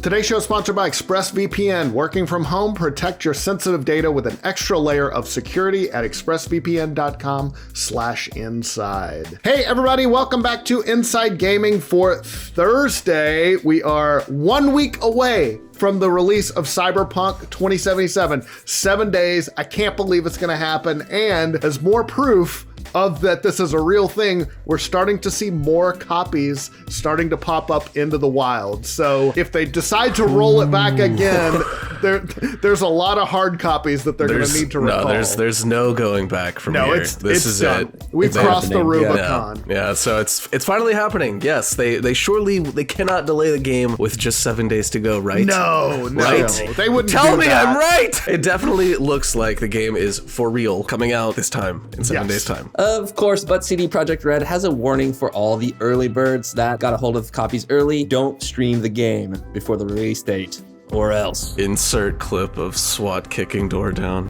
Today's show is sponsored by ExpressVPN. Working from home, protect your sensitive data with an extra layer of security at expressvpn.com/inside. Hey everybody, welcome back to Inside Gaming for Thursday. We are 1 week away from the release of Cyberpunk 2077. 7 days. I can't believe it's going to happen. And as more proof of that this is a real thing, we're starting to see more copies starting to pop up into the wild. So if they decide to roll it back again, there's a lot of hard copies that they're going to need to recall. No, there's no going back from here. This is done. it. We've crossed the Rubicon. Yeah, so it's finally happening. Yes, they cannot delay the game with just 7 days to go, right? No. Right? They wouldn't Tell do me that. I'm right! It definitely looks like the game is for real, coming out this time, in 7 days' time. Of course, but Projekt Red has a warning for all the early birds that got a hold of copies early. Don't stream the game before the release date, or else. Insert clip of SWAT kicking door down.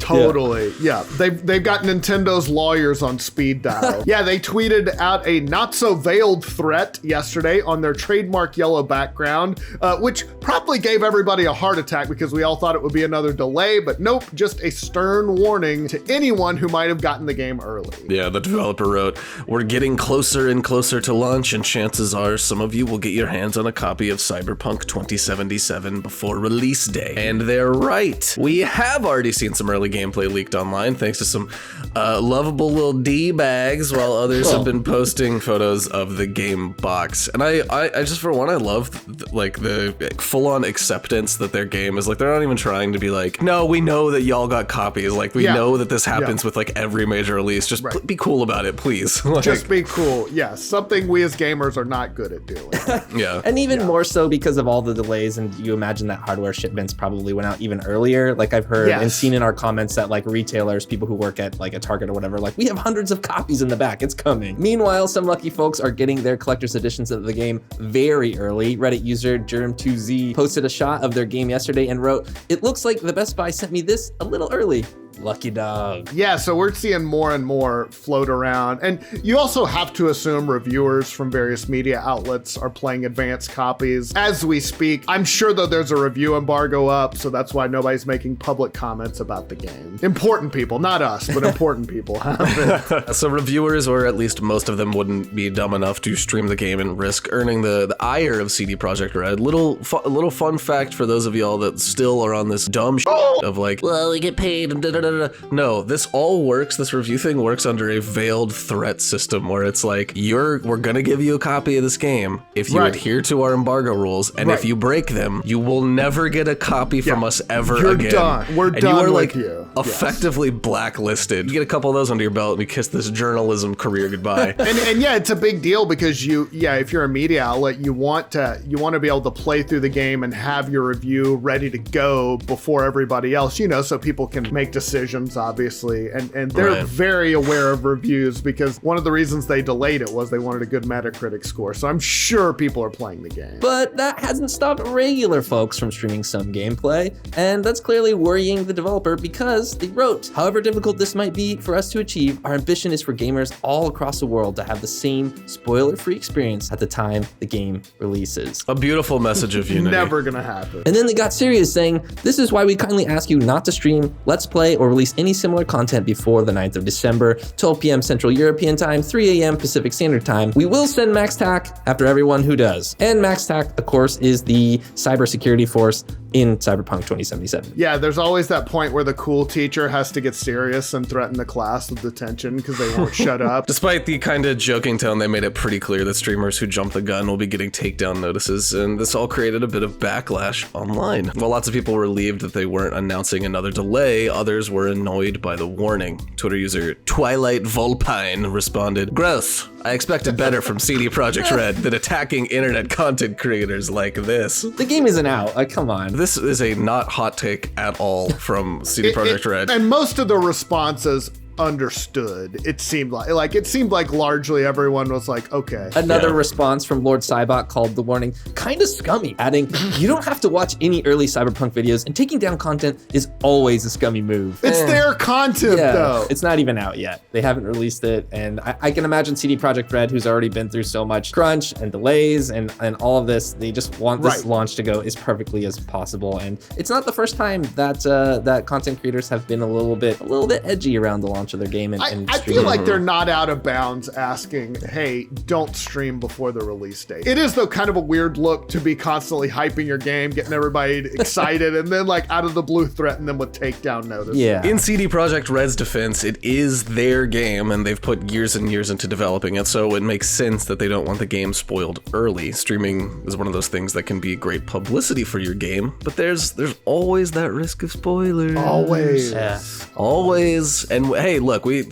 Totally. Yeah. They've got Nintendo's lawyers on speed dial. Yeah, they tweeted out a not so veiled threat yesterday on their trademark yellow background, which probably gave everybody a heart attack because we all thought it would be another delay, but nope, just a stern warning to anyone who might have gotten the game early. Yeah, the developer wrote, "We're getting closer and closer to launch, and chances are some of you will get your hands on a copy of Cyberpunk 2077 before release day." And they're right. We have already seen some early gameplay leaked online thanks to some lovable little D-bags, while others have been posting photos of the game box. And I just, for one, I love the full-on acceptance that their game is like, they're not even trying to be like, no, we know that y'all got copies. Like, we know that this happens with like every major release. Just be cool about it, please. Just be cool. Yeah, something we as gamers are not good at doing. Yeah. And even more so because of all the delays, and you imagine that hardware shipments probably went out even earlier. Like I've heard and seen in our comments that like retailers, people who work at like a Target or whatever, like we have hundreds of copies in the back, it's coming. Meanwhile, some lucky folks are getting their collector's editions of the game very early. Reddit user Germ2Z posted a shot of their game yesterday and wrote, "It looks like the Best Buy sent me this a little early. Lucky dog." Yeah, so we're seeing more and more float around. And you also have to assume reviewers from various media outlets are playing advanced copies as we speak. I'm sure though there's a review embargo up, so that's why nobody's making public comments about the game. Important people, not us, but important people have it. So reviewers, or at least most of them, wouldn't be dumb enough to stream the game and risk earning the ire of CD Projekt Red. A little fun fact for those of y'all that still are on this dumb of like, well, we get paid and da-da-da. No, this all works. This review thing works under a veiled threat system where it's like, we're gonna give you a copy of this game if you adhere to our embargo rules, and if you break them, you will never get a copy from us ever again. You're done. We're done you are with like you. Effectively blacklisted. You get a couple of those under your belt and you kiss this journalism career goodbye. and yeah, it's a big deal because if you're a media outlet, you want to be able to play through the game and have your review ready to go before everybody else, so people can make decisions, obviously, and they're very aware of reviews because one of the reasons they delayed it was they wanted a good Metacritic score. So I'm sure people are playing the game. But that hasn't stopped regular folks from streaming some gameplay, and that's clearly worrying the developer because they wrote, "However difficult this might be for us to achieve, our ambition is for gamers all across the world to have the same spoiler-free experience at the time the game releases." A beautiful message of unity. Never gonna happen. And then they got serious, saying, "This is why we kindly ask you not to stream, Let's Play, or release any similar content before the 9th of December, 12 p.m. Central European Time, 3 a.m. Pacific Standard Time. We will send MaxTac after everyone who does." And MaxTac, of course, is the cybersecurity force in Cyberpunk 2077. Yeah, there's always that point where the cool teacher has to get serious and threaten the class with detention because they won't shut up. Despite the kind of joking tone, they made it pretty clear that streamers who jump the gun will be getting takedown notices, and this all created a bit of backlash online. While lots of people were relieved that they weren't announcing another delay, others were annoyed by the warning. Twitter user Twilight Volpine responded, "Gross. I expected better from CD Projekt Red than attacking internet content creators like this." The game isn't out. Like, come on. This is a not hot take at all from CD Projekt Red. And most of the responses understood. It seemed like largely everyone was like, okay. Another response from Lord Cybot called the warning kind of scummy, adding, you don't have to watch any early Cyberpunk videos, and taking down content is always a scummy move. It's their content, though. It's not even out yet. They haven't released it, and I can imagine CD Projekt Red, who's already been through so much crunch and delays and all of this, they just want this launch to go as perfectly as possible. And it's not the first time that that content creators have been a little bit edgy around the launch of their game. And I feel like they're not out of bounds asking, hey, don't stream before the release date. It is, though, kind of a weird look to be constantly hyping your game, getting everybody excited, and then like out of the blue threaten them with takedown notice. Yeah. In CD Projekt Red's defense, it is their game and they've put years and years into developing it, so it makes sense that they don't want the game spoiled early. Streaming is one of those things that can be great publicity for your game, but there's always that risk of spoilers. Always. Yeah. Always. And hey, look, we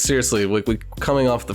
coming off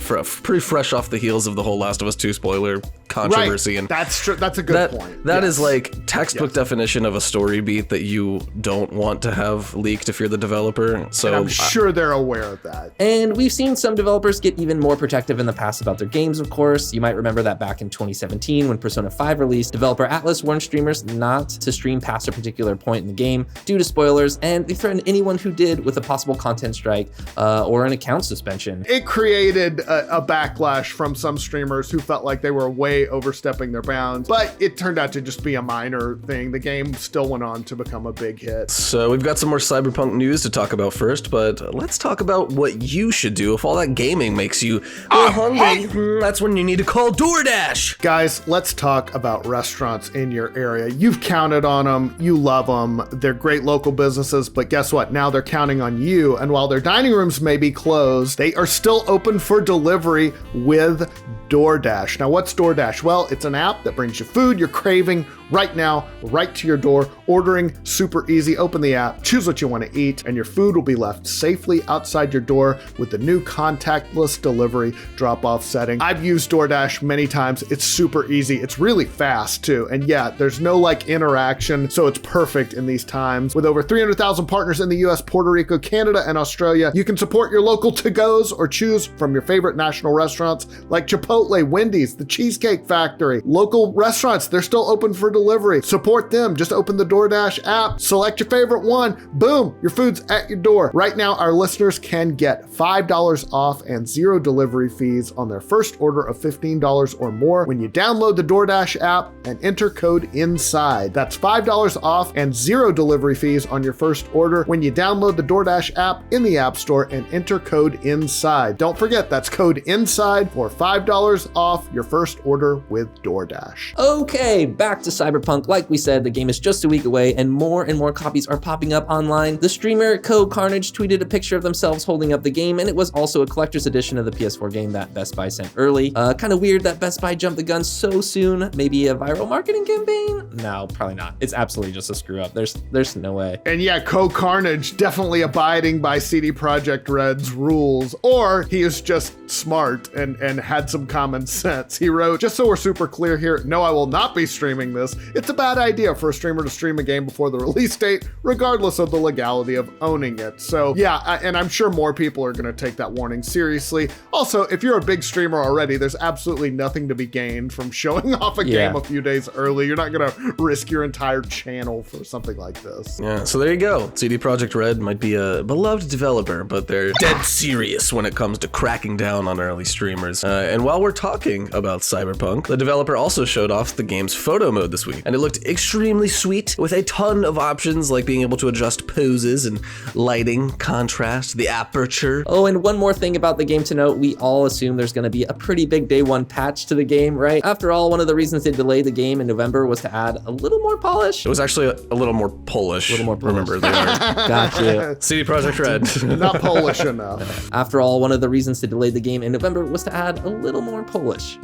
pretty fresh off the heels of the whole Last of Us 2 spoiler controversy. Right. And that's true. That's a good point. That is like textbook definition of a story beat that you don't want to have leaked if you're the developer. So and I'm sure they're aware of that. And we've seen some developers get even more protective in the past about their games, of course. You might remember that back in 2017 when Persona 5 released, developer Atlas warned streamers not to stream past a particular point in the game due to spoilers, and they threatened anyone who did with a possible content strike or an account suspension. It created a backlash from some streamers who felt like they were way overstepping their bounds, but it turned out to just be a minor thing. The game still went on to become a big hit. So we've got some more Cyberpunk news to talk about first, but let's talk about what you should do if all that gaming makes you hungry. That's when you need to call Doordash. Guys, let's talk about restaurants in your area. You've counted on them. You love them. They're great local businesses, but guess what? Now they're counting on you. And while their dining rooms may be closed, they are still open for delivery with Doordash. Now, what's Doordash? Well, it's an app that brings you food you're craving right now, right to your door. Ordering super easy. Open the app, choose what you want to eat, and your food will be left safely outside your door with the new contactless delivery drop-off setting. I've used Doordash many times. It's super easy. It's really fast too. And yeah, there's no like interaction, so it's perfect in these times. With over 300,000 partners in the US, Puerto Rico, Canada, and Australia, you can support your local to-goes or choose from your favorite national restaurants like Chipotle, Wendy's, the Cheesecake Factory. Local restaurants, they're still open for delivery. Support them. Just open the Doordash app, select your favorite one, boom, your food's at your door. Right now, our listeners can get $5 off and 0 delivery fees on their first order of $15 or more when you download the Doordash app and enter code INSIDE. That's $5 off and 0 delivery fees on your first order when you download the Doordash app in the App Store and enter code INSIDE. Don't forget, that's code INSIDE for $5 off your first order with Doordash. Okay, back to Cyberpunk. Like we said, the game is just a week away and more copies are popping up online. The streamer Co Carnage tweeted a picture of themselves holding up the game, and it was also a collector's edition of the PS4 game that Best Buy sent early. Kind of weird that Best Buy jumped the gun so soon. Maybe a viral marketing campaign? No, probably not. It's absolutely just a screw up. There's no way. And yeah, Co Carnage definitely abiding by CD Projekt Red's rules, or he is just smart and had some common sense. He wrote, just so we're super clear here, no, I will not be streaming this. It's a bad idea for a streamer to stream a game before the release date, regardless of the legality of owning it. So yeah, and I'm sure more people are going to take that warning seriously. Also, if you're a big streamer already, there's absolutely nothing to be gained from showing off a game a few days early. You're not going to risk your entire channel for something like this. Yeah, so there you go. CD Projekt Red might be a beloved developer, but they're dead serious when it comes to cracking down on early streamers. And while we're talking about Cyberpunk, the developer also showed off the game's photo mode this week, and it looked extremely sweet with a ton of options like being able to adjust poses and lighting, contrast, the aperture. Oh, and one more thing about the game to note, we all assume there's going to be a pretty big day one patch to the game, right? After all, one of the reasons they delayed the game in November was to add a little more polish. It was actually a little more Polish. A little more Polish. Remember, they are. Gotcha. CD Projekt Red. Not Polish enough. After all, one of the reasons they delayed the game in November was to add a little more Polish.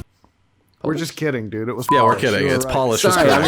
We're just kidding, dude. It was Yeah, we're polished. kidding. You were It's right. polished. Sorry, I'm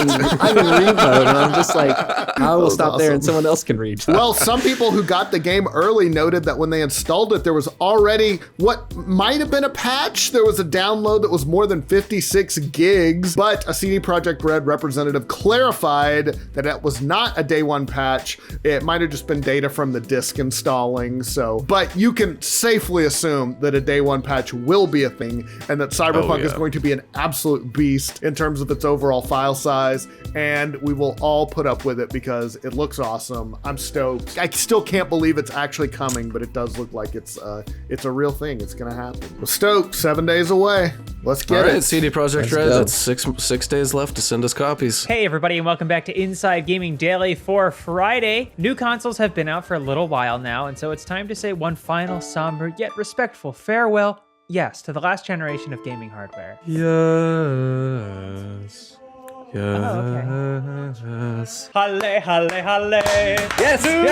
in read mode, and I'm just like, I will stop there, and someone else can read. Well, some people who got the game early noted that when they installed it, there was already what might have been a patch. There was a download that was more than 56 gigs, but a CD Projekt Red representative clarified that it was not a day one patch. It might have just been data from the disk installing. So, but you can safely assume that a day one patch will be a thing, and that Cyberpunk is going to be an absolute beast in terms of its overall file size, and we will all put up with it because it looks awesome. I'm stoked. I still can't believe it's actually coming, but it does look like it's a real thing. It's gonna happen. We're stoked. 7 days away. Let's get it. CD Projekt Red. That's six days left to send us copies. Hey everybody, and welcome back to Inside Gaming Daily for Friday. New consoles have been out for a little while now, and so it's time to say one final somber yet respectful farewell, yes, to the last generation of gaming hardware. Yes. Yes. Halle, halle, halle. Yes.